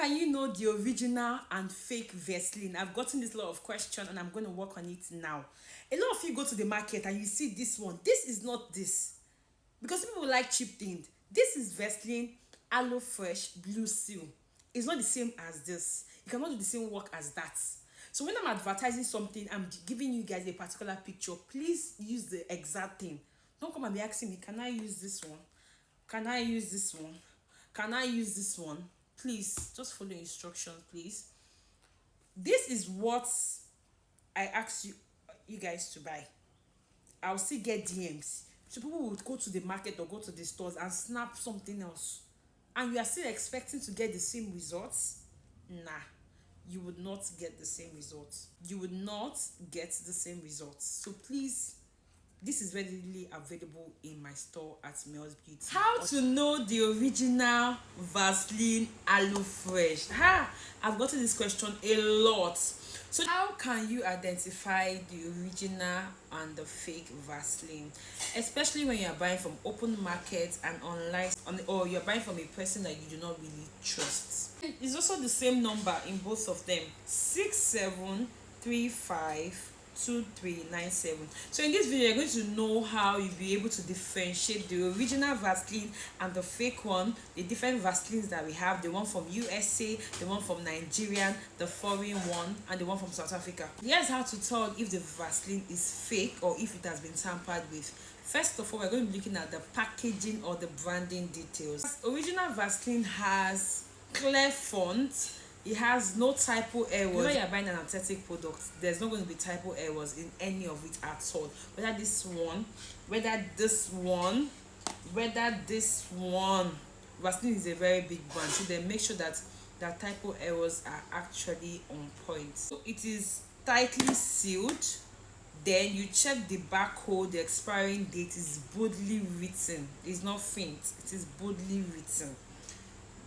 can you know the original and fake Vaseline? I've gotten this lot of questions and I'm going to work on it now. A lot of you go to the market and you see this one. This is not this. Because people like cheap things. This is Vaseline Aloe Fresh Blue Seal. It's not the same as this. You cannot do the same work as that. So when I'm advertising something, I'm giving you guys a particular picture. Please use the exact thing. Don't come and be asking me, can I use this one? Can I use this one? Can I use this one? Please, just follow instructions, please. This is what I asked you guys to buy. I'll still get DMs. So people would go to the market or go to the stores and snap something else. And you are still expecting to get the same results? Nah, you would not get the same results. You would not get the same results. So please, this is readily available in my store at Mel's Beauty. How to know the original Vaseline Aloe Fresh? I've gotten this question a lot. So how can you identify the original and the fake Vaseline? Especially when you're buying from open markets and online, or you're buying from a person that you do not really trust. It's also the same number in both of them, 67352397. So in this video you're going to know how you'll be able to differentiate the original Vaseline and the fake one, the different Vaselines that we have, the one from USA, the one from Nigeria, the foreign one, and the one from South Africa. Here's how to tell if the Vaseline is fake or if it has been tampered with. First of all, we're going to be looking at the packaging or the branding details. Original Vaseline has clear font. It has no typo errors. When you're buying an authentic product, there's not going to be typo errors in any of it at all. Whether this one, Vaseline is a very big brand, so then make sure that the typo errors are actually on point. So it is tightly sealed. Then you check the barcode. The expiring date is boldly written. It's not faint, it is boldly written.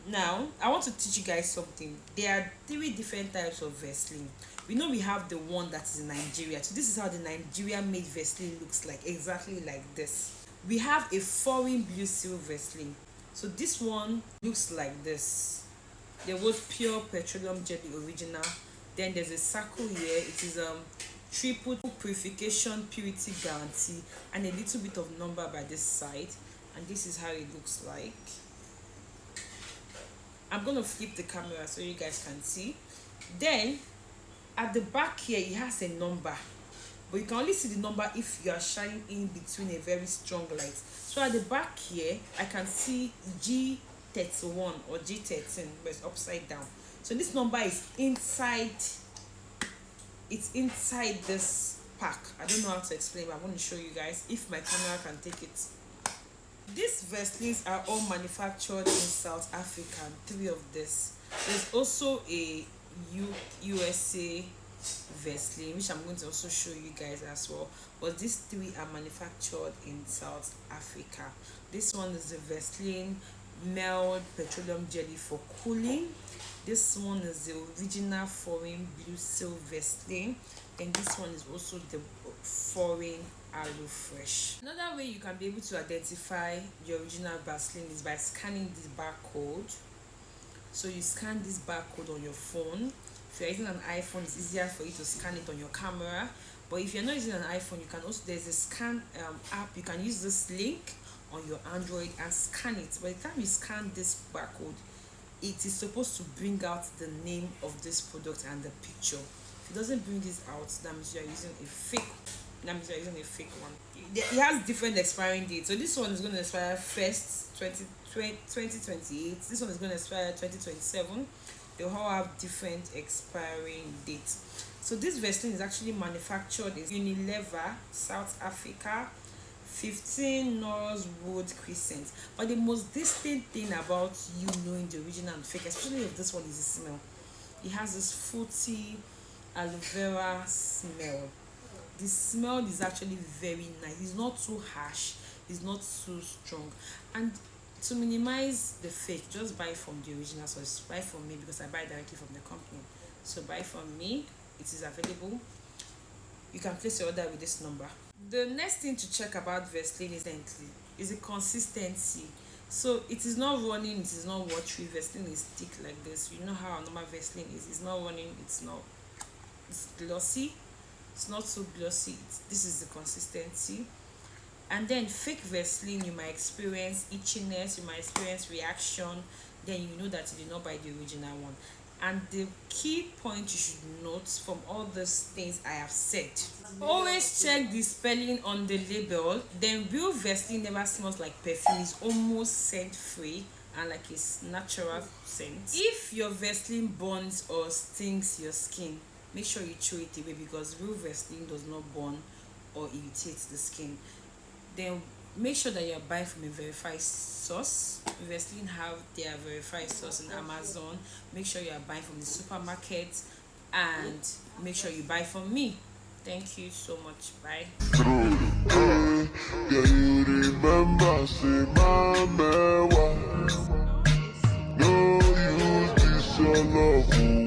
Now I want to teach you guys something. There are 3 different types of Vaseline. We know we have the one that is in Nigeria. So this is how the Nigeria made Vaseline looks like, exactly like this. We have a foreign blue seal Vaseline. So this one looks like this. There was pure petroleum jelly original. Then there's a circle here. It is triple purification purity guarantee and a little bit of number by this side, and this is how it looks like. I'm gonna flip the camera so you guys can see. Then at the back here it has a number, but you can only see the number if you are shining in between a very strong light. So at the back here I can see G31 or G13, but it's upside down. So this number is inside, it's inside this pack. I don't know how to explain, but I'm going to show you guys if my camera can take it. These Vaselines are all manufactured in South Africa, 3 of this. There's also a USA Vaseline, which I'm going to also show you guys as well, but these 3 are manufactured in South Africa. This one is the Vaseline mild petroleum jelly for cooling. This one is the original foreign blue seal Vaseline, and this one is also the foreign Aloe Fresh. Another way you can be able to identify the original Vaseline is by scanning this barcode. So you scan this barcode on your phone. If you're using an iPhone, it's easier for you to scan it on your camera, but if you're not using an iPhone, you can also, there's a scan app. You can use this link on your Android and scan it. By the time you scan this barcode, it is supposed to bring out the name of this product and the picture. If it doesn't bring this out, that means you are using a fake. That means you are using a fake one. It has different expiring dates. So this one is going to expire 1st 2028. This one is going to expire 2027. They all have different expiring dates. So this Vaseline is actually manufactured in Unilever, South Africa, 15 Norriswood Crescent. But the most distinct thing about you knowing the original and fake, especially if this one, is the smell. It has this fruity aloe vera smell. The smell is actually very nice. It's not too harsh, it's not too strong. And to minimize the fake, just buy from the original. So it's buy from me because I buy directly from the company. So buy from me, it is available. You can place your order with this number. The next thing to check about Vaseline is the consistency. So it is not running, it is not watery. Vaseline is thick like this. You know how our normal Vaseline is. It's not running, it's not, it's glossy. It's not so glossy. This is the consistency. And then fake Vaseline, you might experience itchiness, you might experience reaction. Then you know that you did not buy the original one. And the key point you should note from all these things I have said, always check the spelling on the label. Then real Vaseline never smells like perfume. It's almost scent free and like it's natural scent. If your Vaseline burns or stings your skin, make sure you throw it away, because real Vaseline does not burn or irritate the skin. Then make sure that you're buying from a verified source. Vaseline have their verified source in Amazon. Make sure you are buying from the supermarket, and make sure you buy from me. Thank you so much. Bye. Yeah, you remember, say, no use this your love.